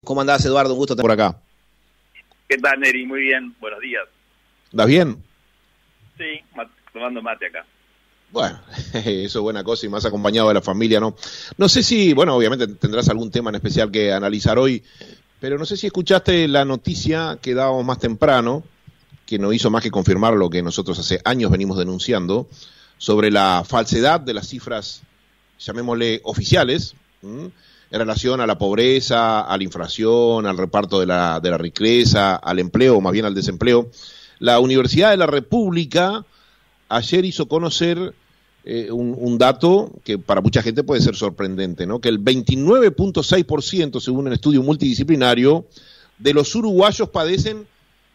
¿Cómo andás, Eduardo? Un gusto estar por acá. ¿Qué tal, Neri? Muy bien, buenos días. ¿Estás bien? Sí, tomando mate acá. Bueno, eso es buena cosa y más acompañado de la familia, ¿no? No sé si, bueno, obviamente tendrás algún tema en especial que analizar hoy, pero no sé si escuchaste la noticia que dábamos más temprano, que no hizo más que confirmar lo que nosotros hace años venimos denunciando, sobre la falsedad de las cifras, llamémosle oficiales, en relación a la pobreza, a la inflación, al reparto de la riqueza, al empleo, o más bien al desempleo. La Universidad de la República ayer hizo conocer un dato que para mucha gente puede ser sorprendente, ¿no? Que el 29.6%, según un estudio multidisciplinario, de los uruguayos padecen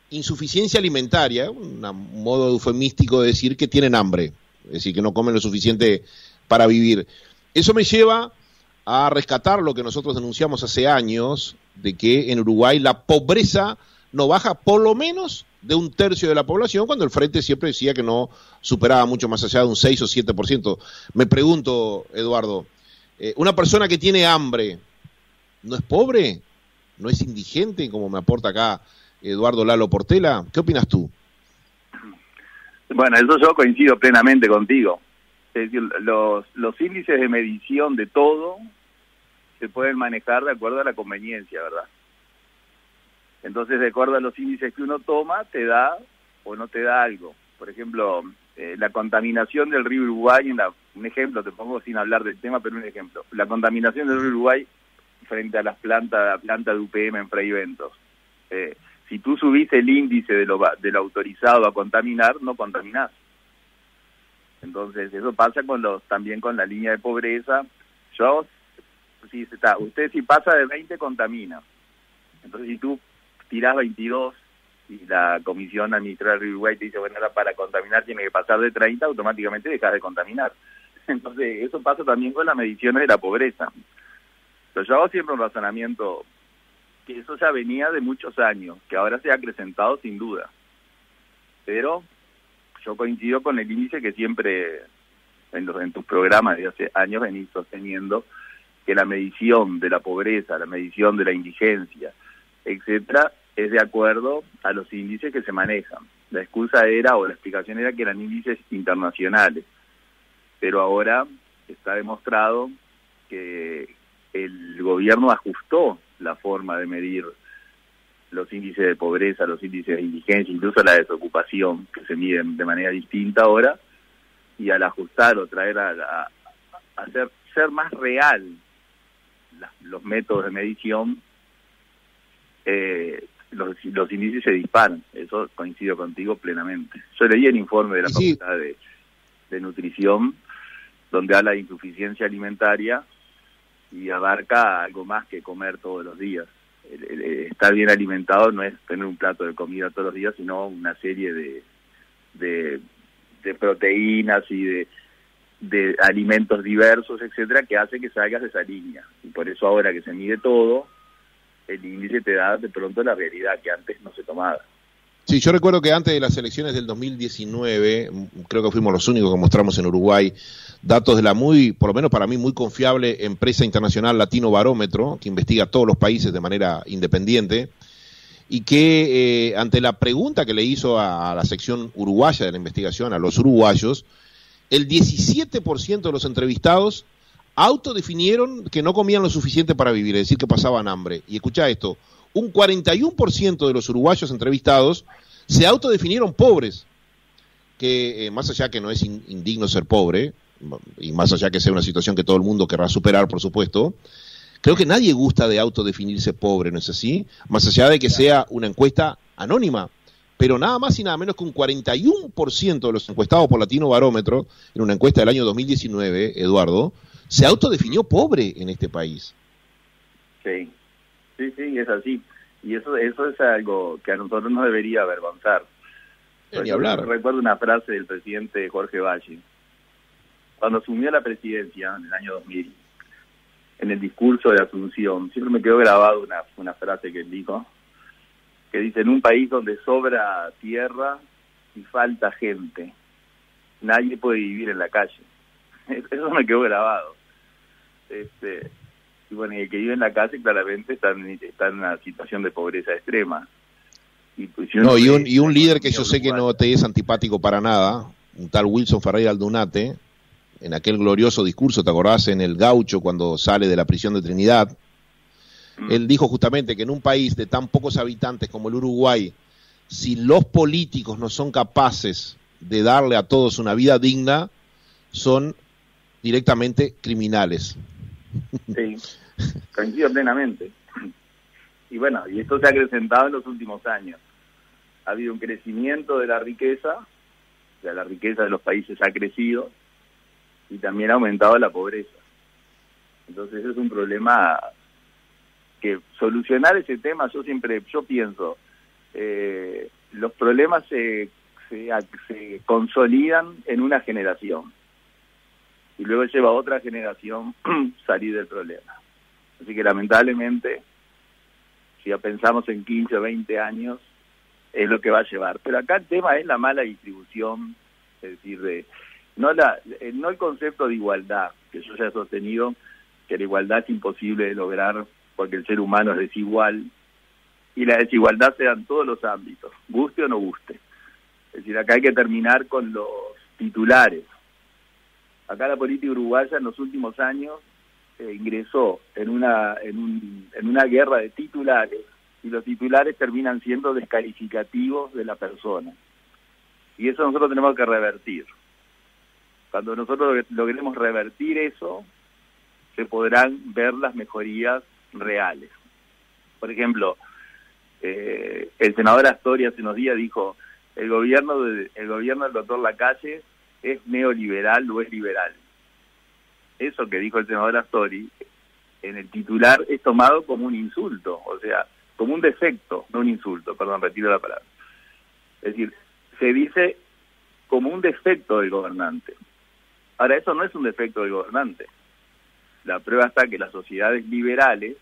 insuficiencia alimentaria, un modo eufemístico de decir que tienen hambre, es decir, que no comen lo suficiente para vivir. Eso me lleva a rescatar lo que nosotros denunciamos hace años, de que en Uruguay la pobreza no baja por lo menos de un tercio de la población, cuando el Frente siempre decía que no superaba mucho más allá de un 6 o 7%. Me pregunto, Eduardo, una persona que tiene hambre, ¿no es pobre? ¿No es indigente, como me aporta acá Eduardo Lalo Portela? ¿Qué opinas tú? Bueno, eso yo coincido plenamente contigo. Es decir, los índices de medición de todo se pueden manejar de acuerdo a la conveniencia, ¿verdad? Entonces, de acuerdo a los índices que uno toma, te da o no te da algo. Por ejemplo, la contaminación del río Uruguay, un ejemplo, te pongo sin hablar del tema, pero un ejemplo. La contaminación del río Uruguay frente a la planta de UPM en Fray Bentos. Si tú subís el índice de lo autorizado a contaminar, no contaminás. Entonces, eso pasa también con la línea de pobreza. Usted si pasa de 20, contamina. Entonces, si tú tirás 22 y la Comisión Administrativa del Uruguay te dice, bueno, ahora para contaminar tiene que pasar de 30, automáticamente dejas de contaminar. Entonces, eso pasa también con las mediciones de la pobreza. Pero yo hago siempre un razonamiento que eso ya venía de muchos años, que ahora se ha acrecentado sin duda. Pero yo coincido con el índice que siempre en tus programas de hace años venís sosteniendo, que la medición de la pobreza, la medición de la indigencia, etcétera, es de acuerdo a los índices que se manejan. La excusa era, o la explicación era que eran índices internacionales, pero ahora está demostrado que el gobierno ajustó la forma de medir los índices de pobreza, los índices de indigencia, incluso la desocupación, que se miden de manera distinta ahora, y al ajustar o traer a ser más real los métodos de medición, los índices se disparan. Eso coincido contigo plenamente. Yo leí el informe de la Facultad de Nutrición, donde habla de insuficiencia alimentaria y abarca algo más que comer todos los días. Estar bien alimentado no es tener un plato de comida todos los días, sino una serie de proteínas y de alimentos diversos, etcétera, que hace que salgas de esa línea. Y por eso ahora que se mide todo, el índice te da de pronto la realidad que antes no se tomaba. Sí, yo recuerdo que antes de las elecciones del 2019, creo que fuimos los únicos que mostramos en Uruguay datos de la por lo menos para mí, muy confiable empresa internacional Latino Barómetro, que investiga todos los países de manera independiente, y que ante la pregunta que le hizo a la sección uruguaya de la investigación, a los uruguayos, el 17% de los entrevistados autodefinieron que no comían lo suficiente para vivir, es decir, que pasaban hambre. Y escuchá esto, un 41% de los uruguayos entrevistados se autodefinieron pobres, que más allá que no es indigno ser pobre, y más allá que sea una situación que todo el mundo querrá superar, por supuesto, creo que nadie gusta de autodefinirse pobre, ¿no es así? Más allá de que sea una encuesta anónima, pero nada más y nada menos que un 41% de los encuestados por Latino Barómetro, en una encuesta del año 2019, Eduardo, se autodefinió pobre en este país. Sí, es así. Y eso es algo que a nosotros nos debería avergonzar. Ni hablar. Recuerdo una frase del presidente Jorge Valle, cuando asumió la presidencia en el año 2000, en el discurso de Asunción, siempre me quedó grabado una frase que él dijo, que dice: en un país donde sobra tierra y falta gente, nadie puede vivir en la calle. Eso me quedó grabado. Y bueno, y el que vive en la calle claramente está en una situación de pobreza extrema. Y, pues, si no, y un líder que yo sé que no te es antipático para nada, un tal Wilson Ferreira Aldunate, en aquel glorioso discurso, ¿te acordás? En el Gaucho, cuando sale de la prisión de Trinidad, él dijo justamente que en un país de tan pocos habitantes como el Uruguay, si los políticos no son capaces de darle a todos una vida digna, son directamente criminales. Sí, coincido plenamente. Y bueno, y esto se ha acrecentado en los últimos años. Ha habido un crecimiento de la riqueza, o sea, la riqueza de los países ha crecido, y también ha aumentado la pobreza. Entonces es un problema que solucionar ese tema, yo pienso, los problemas se consolidan en una generación y luego lleva a otra generación salir del problema. Así que lamentablemente, si ya pensamos en 15 o 20 años, es lo que va a llevar. Pero acá el tema es la mala distribución, es decir, no el concepto de igualdad, que yo ya he sostenido que la igualdad es imposible de lograr porque el ser humano es desigual, y la desigualdad se da en todos los ámbitos, guste o no guste. Es decir, acá hay que terminar con los titulares. Acá la política uruguaya en los últimos años ingresó en una guerra de titulares, y los titulares terminan siendo descalificativos de la persona. Y eso nosotros tenemos que revertir. Cuando nosotros logremos revertir eso, se podrán ver las mejorías reales. Por ejemplo, el senador Astori hace unos días dijo, el gobierno del doctor Lacalle es neoliberal o es liberal. Eso que dijo el senador Astori en el titular es tomado como un insulto, o sea, como un defecto, no un insulto, perdón, retiro la palabra. Es decir, se dice como un defecto del gobernante. Ahora, eso no es un defecto del gobernante. La prueba está que las sociedades liberales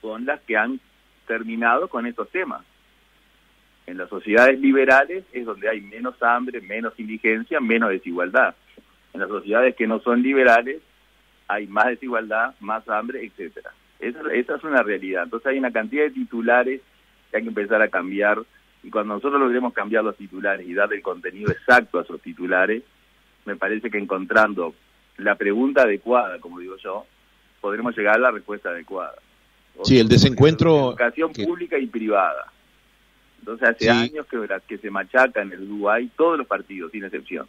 son las que han terminado con estos temas. En las sociedades liberales es donde hay menos hambre, menos indigencia, menos desigualdad. En las sociedades que no son liberales hay más desigualdad, más hambre, etcétera. Esa es una realidad. Entonces hay una cantidad de titulares que hay que empezar a cambiar, y cuando nosotros logremos cambiar los titulares y darle el contenido exacto a esos titulares, me parece que encontrando la pregunta adecuada, como digo yo, podremos llegar a la respuesta adecuada. Sí, el desencuentro... Educación pública y privada. Entonces hace años que se machaca en el Uruguay todos los partidos, sin excepción,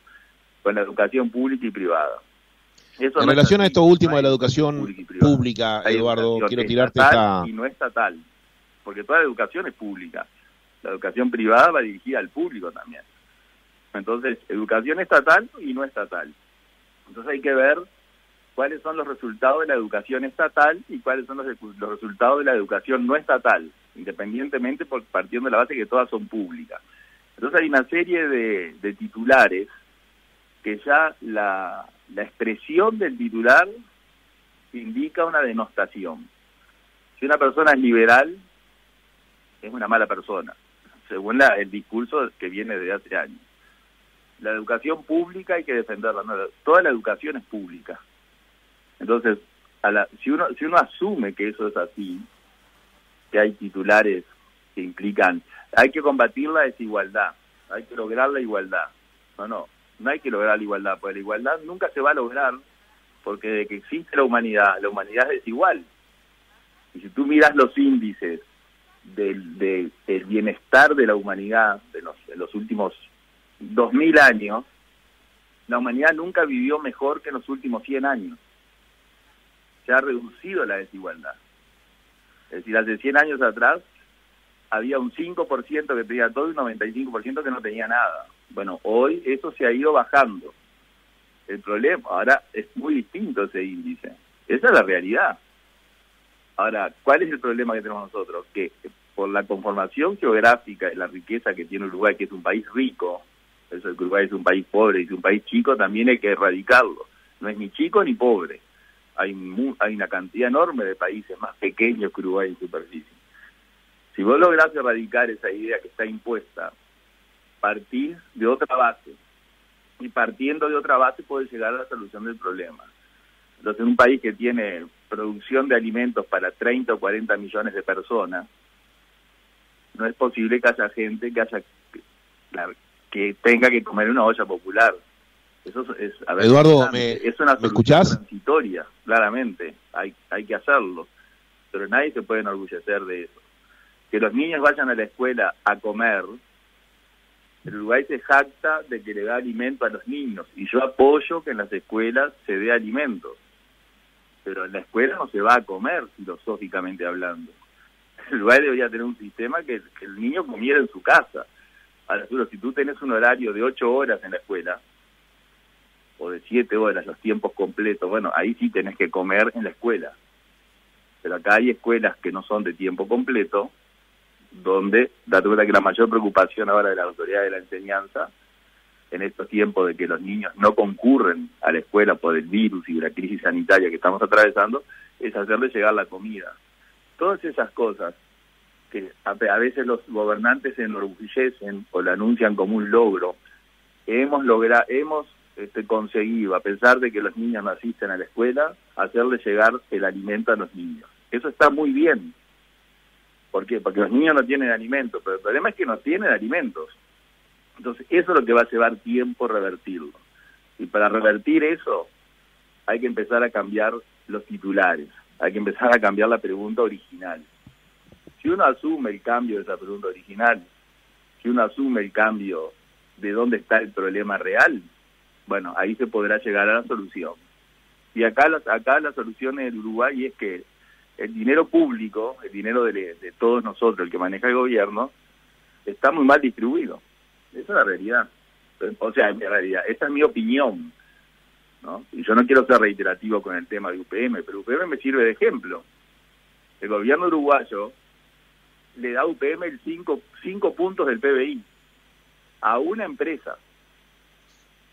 con la educación pública y privada. Eso en relación a esto último de la educación pública, Eduardo, quiero tirarte esta... y no estatal, porque toda la educación es pública. La educación privada va dirigida al público también. Entonces, educación estatal y no estatal. Entonces hay que ver cuáles son los resultados de la educación estatal y cuáles son los resultados de la educación no estatal, independientemente, partiendo de la base que todas son públicas. Entonces hay una serie de titulares que ya la expresión del titular indica una denostación. Si una persona es liberal, es una mala persona, según el discurso que viene desde hace años. La educación pública hay que defenderla, ¿no? Toda la educación es pública. Entonces, si uno asume que eso es así, que hay titulares que implican, hay que combatir la desigualdad, hay que lograr la igualdad. No hay que lograr la igualdad, porque la igualdad nunca se va a lograr, porque de que existe la humanidad es desigual. Y si tú miras los índices del bienestar de la humanidad de los últimos 2000 años, la humanidad nunca vivió mejor que en los últimos 100 años. Se ha reducido la desigualdad. Es decir, hace 100 años atrás había un 5% que tenía todo y un 95% que no tenía nada. Bueno, hoy eso se ha ido bajando. El problema, ahora es muy distinto ese índice. Esa es la realidad. Ahora, ¿cuál es el problema que tenemos nosotros? Que por la conformación geográfica y la riqueza que tiene Uruguay, que es un país rico, eso de que Uruguay es un país pobre y es un país chico, también hay que erradicarlo. No es ni chico ni pobre. Hay una cantidad enorme de países más pequeños que Uruguay en superficie. Si vos lográs erradicar esa idea que está impuesta, partís de otra base. Y partiendo de otra base podés llegar a la solución del problema. Entonces, en un país que tiene producción de alimentos para 30 o 40 millones de personas, no es posible que haya gente que tenga que comer una olla popular. Eso es, a ver, Eduardo, es una ¿me escuchás? transitoria, claramente, hay que hacerlo, pero nadie se puede enorgullecer de eso. Que los niños vayan a la escuela a comer, el Uruguay se jacta de que le da alimento a los niños, y yo apoyo que en las escuelas se dé alimentos, pero en la escuela no se va a comer, filosóficamente hablando. El Uruguay debería tener un sistema que el niño comiera en su casa. Ahora, si tú tenés un horario de 8 horas en la escuela, o de 7 horas, los tiempos completos, bueno, ahí sí tenés que comer en la escuela. Pero acá hay escuelas que no son de tiempo completo, donde, date cuenta que la mayor preocupación ahora de la autoridad de la enseñanza, en estos tiempos de que los niños no concurren a la escuela por el virus y la crisis sanitaria que estamos atravesando, es hacerles llegar la comida. Todas esas cosas que a veces los gobernantes se enorgullecen o la anuncian como un logro, hemos conseguido, a pesar de que los niños no asisten a la escuela, hacerles llegar el alimento a los niños. Eso está muy bien. ¿Por qué? Porque los niños no tienen alimentos, pero el problema es que no tienen alimentos. Entonces, eso es lo que va a llevar tiempo revertirlo. Y para revertir eso, hay que empezar a cambiar los titulares, hay que empezar a cambiar la pregunta original. Si uno asume el cambio de esa pregunta original, si uno asume el cambio de dónde está el problema real, bueno, ahí se podrá llegar a la solución. Y acá la solución en el Uruguay es que el dinero público, el dinero de todos nosotros, el que maneja el gobierno, está muy mal distribuido. Esa es la realidad. O sea, en realidad, esta es mi opinión, ¿no? Y yo no quiero ser reiterativo con el tema de UPM, pero UPM me sirve de ejemplo. El gobierno uruguayo le da a UPM el 5 puntos del PBI a una empresa.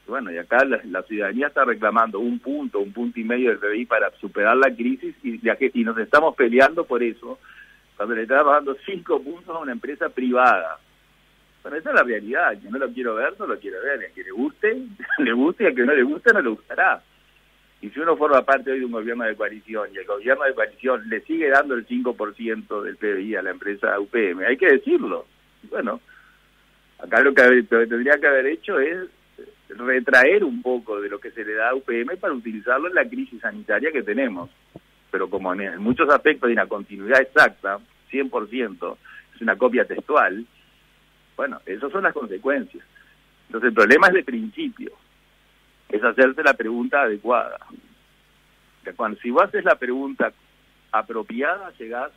Bueno, y acá la ciudadanía está reclamando 1 punto, 1,5 puntos del PBI para superar la crisis, y nos estamos peleando por eso, cuando le estamos dando 5 puntos a una empresa privada. Bueno, esa es la realidad. Que no lo quiero ver, no lo quiero ver. A que le guste, le guste, y a que no le guste, no le gustará. Y si uno forma parte hoy de un gobierno de coalición, y el gobierno de coalición le sigue dando el 5% del PBI a la empresa UPM, hay que decirlo. Bueno, acá lo que tendría que haber hecho es retraer un poco de lo que se le da a UPM para utilizarlo en la crisis sanitaria que tenemos. Pero como en muchos aspectos hay una continuidad exacta, 100%, es una copia textual, bueno, esas son las consecuencias. Entonces el problema es de principio, es hacerse la pregunta adecuada. Si vos haces la pregunta apropiada, llegás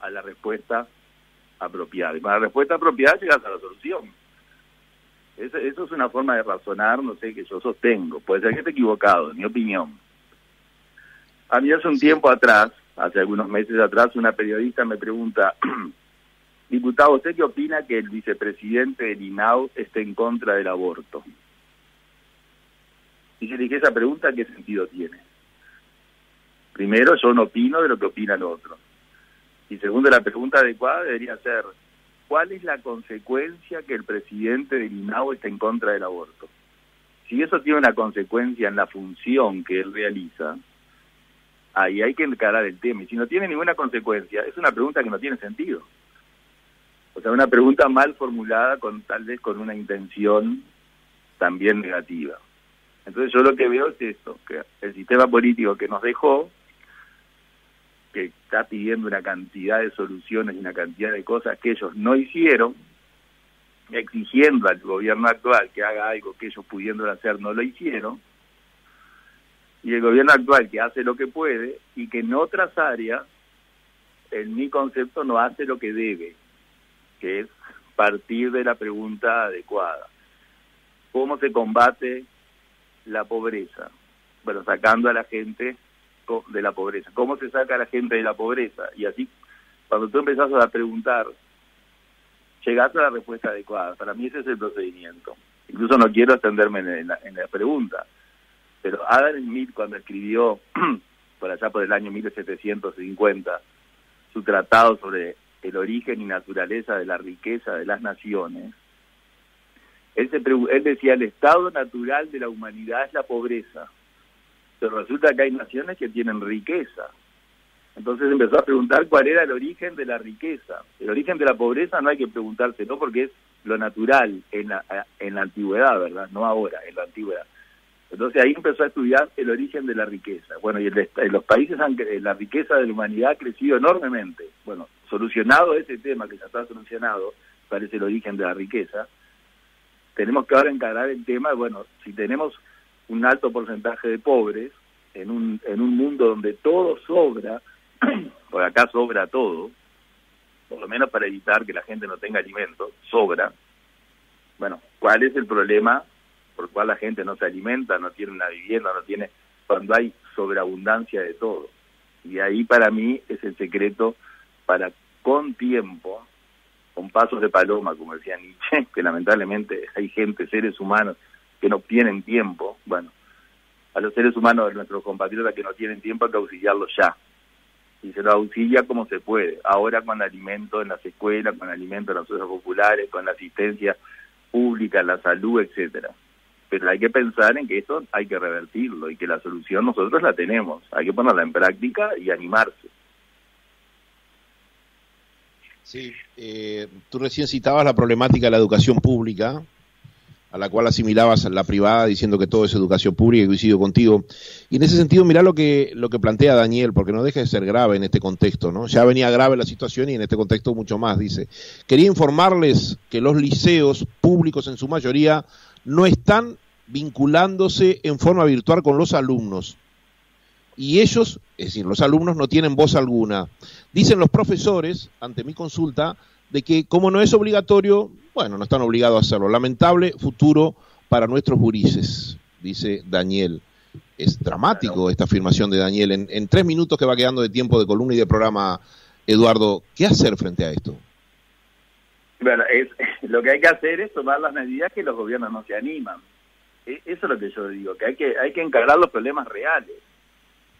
a la respuesta apropiada. Y para la respuesta apropiada llegás a la solución. Eso es una forma de razonar, no sé, que yo sostengo. Puede ser que esté equivocado, en mi opinión. A mí hace un tiempo atrás, hace algunos meses atrás, una periodista me pregunta: diputado, ¿usted qué opina que el vicepresidente del INAU esté en contra del aborto? Y yo le dije, esa pregunta, ¿qué sentido tiene? Primero, yo no opino de lo que opina el otro. Y segundo, la pregunta adecuada debería ser: ¿cuál es la consecuencia que el presidente del INAU esté en contra del aborto? Si eso tiene una consecuencia en la función que él realiza, ahí hay que encarar el tema. Y si no tiene ninguna consecuencia, es una pregunta que no tiene sentido. O sea, una pregunta mal formulada, tal vez con una intención también negativa. Entonces yo lo que veo es esto, que el sistema político que nos dejó, que está pidiendo una cantidad de soluciones y una cantidad de cosas que ellos no hicieron, exigiendo al gobierno actual que haga algo que ellos pudiendo hacer no lo hicieron, y el gobierno actual que hace lo que puede y que en otras áreas, en mi concepto, no hace lo que debe, que es partir de la pregunta adecuada. ¿Cómo se combate la pobreza? Bueno, sacando a la gente de la pobreza. ¿Cómo se saca a la gente de la pobreza? Y así, cuando tú empezás a preguntar, llegás a la respuesta adecuada. Para mí ese es el procedimiento. Incluso no quiero extenderme en la pregunta, pero Adam Smith, cuando escribió por allá por el año 1750 su tratado sobre el origen y naturaleza de la riqueza de las naciones, él decía: el estado natural de la humanidad es la pobreza, pero resulta que hay naciones que tienen riqueza. Entonces empezó a preguntar cuál era el origen de la riqueza. El origen de la pobreza no hay que preguntárselo porque es lo natural en la antigüedad, ¿verdad? No ahora, en la antigüedad. Entonces ahí empezó a estudiar el origen de la riqueza. Bueno, y en los países la riqueza de la humanidad ha crecido enormemente. Bueno, solucionado ese tema que ya está solucionado, cuál es el origen de la riqueza, tenemos que ahora encarar el tema, bueno, si tenemos un alto porcentaje de pobres en un mundo donde todo sobra, por acá sobra todo, por lo menos para evitar que la gente no tenga alimento, sobra. Bueno, ¿cuál es el problema por el cual la gente no se alimenta, no tiene una vivienda, no tiene, cuando hay sobreabundancia de todo? Y ahí para mí es el secreto para, con tiempo, con pasos de paloma, como decía Nietzsche, que lamentablemente hay gente, seres humanos, que no tienen tiempo. Bueno, a los seres humanos, de nuestros compatriotas que no tienen tiempo, hay que auxiliarlos ya. Y se lo auxilia como se puede. Ahora con alimento en las escuelas, con alimento en las zonas populares, con la asistencia pública, la salud, etcétera. Pero hay que pensar en que esto hay que revertirlo y que la solución nosotros la tenemos. Hay que ponerla en práctica y animarse. Sí, tú recién citabas la problemática de la educación pública, a la cual asimilabas la privada diciendo que todo es educación pública, y coincido contigo. Y en ese sentido, mirá lo que plantea Daniel, porque no deja de ser grave en este contexto, ¿no? Ya venía grave la situación y en este contexto mucho más, dice. Quería informarles que los liceos públicos en su mayoría no están vinculándose en forma virtual con los alumnos. Y ellos, es decir, los alumnos no tienen voz alguna. Dicen los profesores, ante mi consulta, de que como no es obligatorio, bueno, no están obligados a hacerlo. Lamentable futuro para nuestros gurises, dice Daniel. Es dramático esta afirmación de Daniel. En 3 minutos que va quedando de tiempo de columna y de programa, Eduardo, ¿qué hacer frente a esto? Bueno, lo que hay que hacer es tomar las medidas que los gobiernos no se animan. Eso es lo que yo digo, que hay que encarar los problemas reales.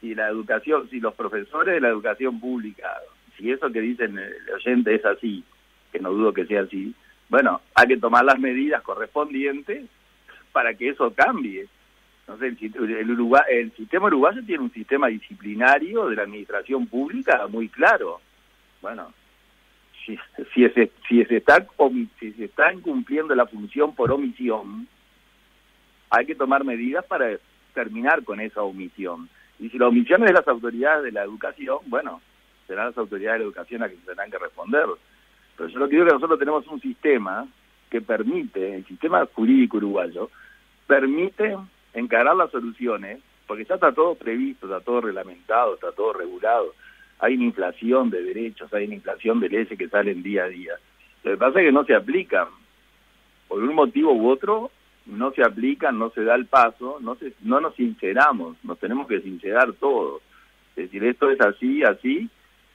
Si la educación, si los profesores de la educación pública, si eso que dicen el oyente es así, que no dudo que sea así, bueno, hay que tomar las medidas correspondientes para que eso cambie. No sé, el sistema uruguayo tiene un sistema disciplinario de la administración pública muy claro. Bueno, si se está incumpliendo la función por omisión, hay que tomar medidas para terminar con esa omisión. Y si la omisión es de las autoridades de la educación, bueno, serán las autoridades de la educación a quienes tendrán que responder. Pero yo lo que digo es que nosotros tenemos un sistema que permite, el sistema jurídico uruguayo, permite encarar las soluciones, porque ya está todo previsto, está todo reglamentado, está todo regulado. Hay una inflación de derechos, hay una inflación de leyes que salen día a día. Lo que pasa es que no se aplican. Por un motivo u otro, no se aplican, no se da el paso, no nos sinceramos, nos tenemos que sincerar todos. Es decir, esto es así, así,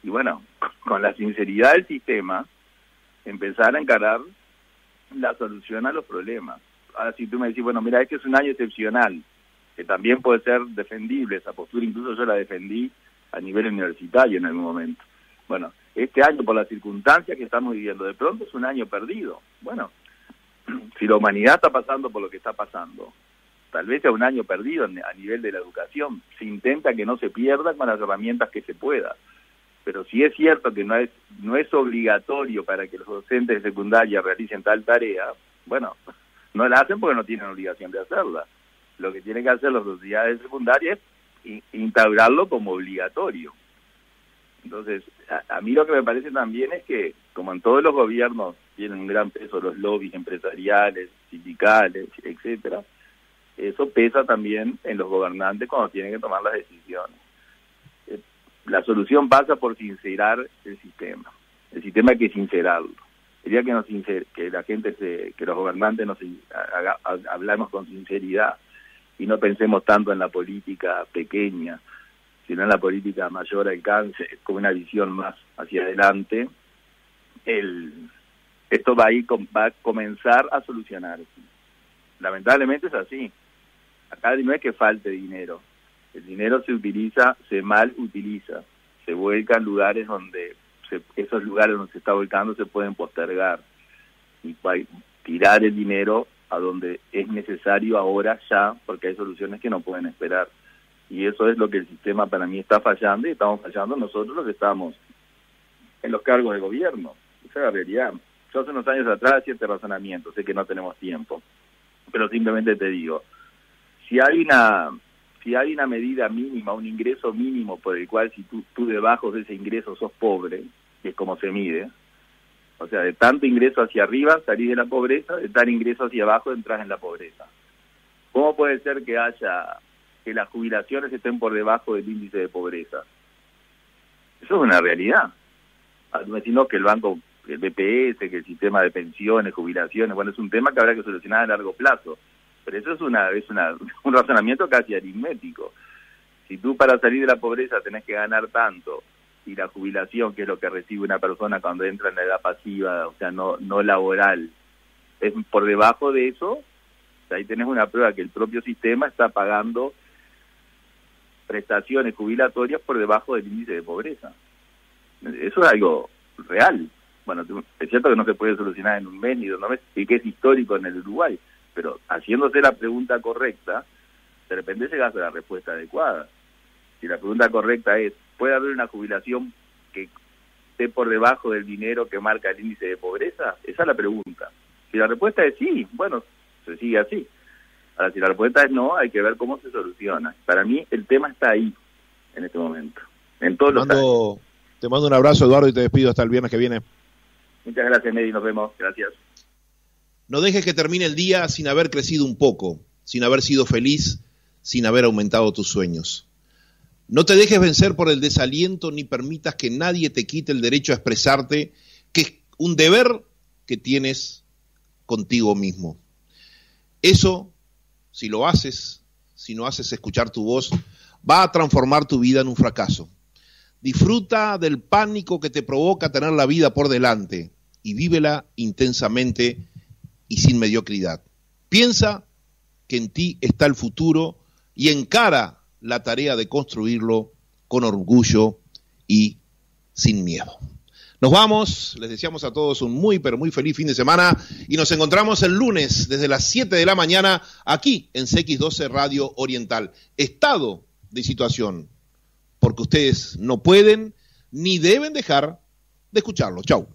y bueno, con la sinceridad del sistema, empezar a encarar la solución a los problemas. Ahora, si tú me decís, bueno, mira, este es un año excepcional, que también puede ser defendible, esa postura incluso yo la defendí a nivel universitario en algún momento. Bueno, este año, por las circunstancias que estamos viviendo, de pronto es un año perdido. Bueno, si la humanidad está pasando por lo que está pasando, tal vez sea un año perdido a nivel de la educación. Se intenta que no se pierda con las herramientas que se pueda. Pero si es cierto que no es obligatorio para que los docentes de secundaria realicen tal tarea, bueno, no la hacen porque no tienen obligación de hacerla. Lo que tienen que hacer las autoridades de secundaria es instaurarlo como obligatorio. Entonces, a mí lo que me parece también es que, como en todos los gobiernos tienen un gran peso los lobbies empresariales, sindicales, etcétera, eso pesa también en los gobernantes cuando tienen que tomar las decisiones. La solución pasa por sincerar el sistema. El sistema hay que sincerarlo. El día que la gente, que los gobernantes hablamos con sinceridad y no pensemos tanto en la política pequeña, sino en la política a mayor alcance, con una visión más hacia adelante, esto va a comenzar a solucionarse. Lamentablemente es así. Acá no es que falte dinero. El dinero se mal utiliza. Se vuelca en lugares donde esos lugares donde se está volcando se pueden postergar. Y tirar el dinero a donde es necesario ahora ya, porque hay soluciones que no pueden esperar. Y eso es lo que el sistema para mí está fallando, y estamos fallando nosotros los que estamos en los cargos de gobierno. Esa es la realidad. Yo hace unos años atrás hacía este razonamiento, sé que no tenemos tiempo, pero simplemente te digo, si hay una medida mínima, un ingreso mínimo por el cual si tú debajo de ese ingreso sos pobre, que es como se mide, o sea, de tanto ingreso hacia arriba salís de la pobreza, de tal ingreso hacia abajo entras en la pobreza. ¿Cómo puede ser que las jubilaciones estén por debajo del índice de pobreza? Eso es una realidad. Me decís, no, que el banco, el BPS, que el sistema de pensiones, jubilaciones, bueno, es un tema que habrá que solucionar a largo plazo. Pero eso es un razonamiento casi aritmético. Si tú para salir de la pobreza tenés que ganar tanto, y la jubilación, que es lo que recibe una persona cuando entra en la edad pasiva, o sea, no laboral, es por debajo de eso, ahí tenés una prueba que el propio sistema está pagando prestaciones jubilatorias por debajo del índice de pobreza. Eso es algo real. Bueno, es cierto que no se puede solucionar en un mes ni 2 meses, y que es histórico en el Uruguay, pero haciéndose la pregunta correcta, de repente llegas a la respuesta adecuada. Si la pregunta correcta es, ¿puede haber una jubilación que esté por debajo del dinero que marca el índice de pobreza? Esa es la pregunta. Si la respuesta es sí, bueno, se sigue así. Ahora, si la respuesta es no, hay que ver cómo se soluciona. Para mí, el tema está ahí, en este momento. En todos los años. Te mando un abrazo, Eduardo, y te despido hasta el viernes que viene. Muchas gracias, Nedi, nos vemos. Gracias. No dejes que termine el día sin haber crecido un poco, sin haber sido feliz, sin haber aumentado tus sueños. No te dejes vencer por el desaliento, ni permitas que nadie te quite el derecho a expresarte, que es un deber que tienes contigo mismo. Eso, si lo haces, si no haces escuchar tu voz, va a transformar tu vida en un fracaso. Disfruta del pánico que te provoca tener la vida por delante y vívela intensamente y sin mediocridad. Piensa que en ti está el futuro y encara la tarea de construirlo con orgullo y sin miedo. Nos vamos, les deseamos a todos un muy, pero muy feliz fin de semana y nos encontramos el lunes desde las 7 de la mañana aquí en CX12 Radio Oriental. Estado de situación, porque ustedes no pueden ni deben dejar de escucharlo. Chau.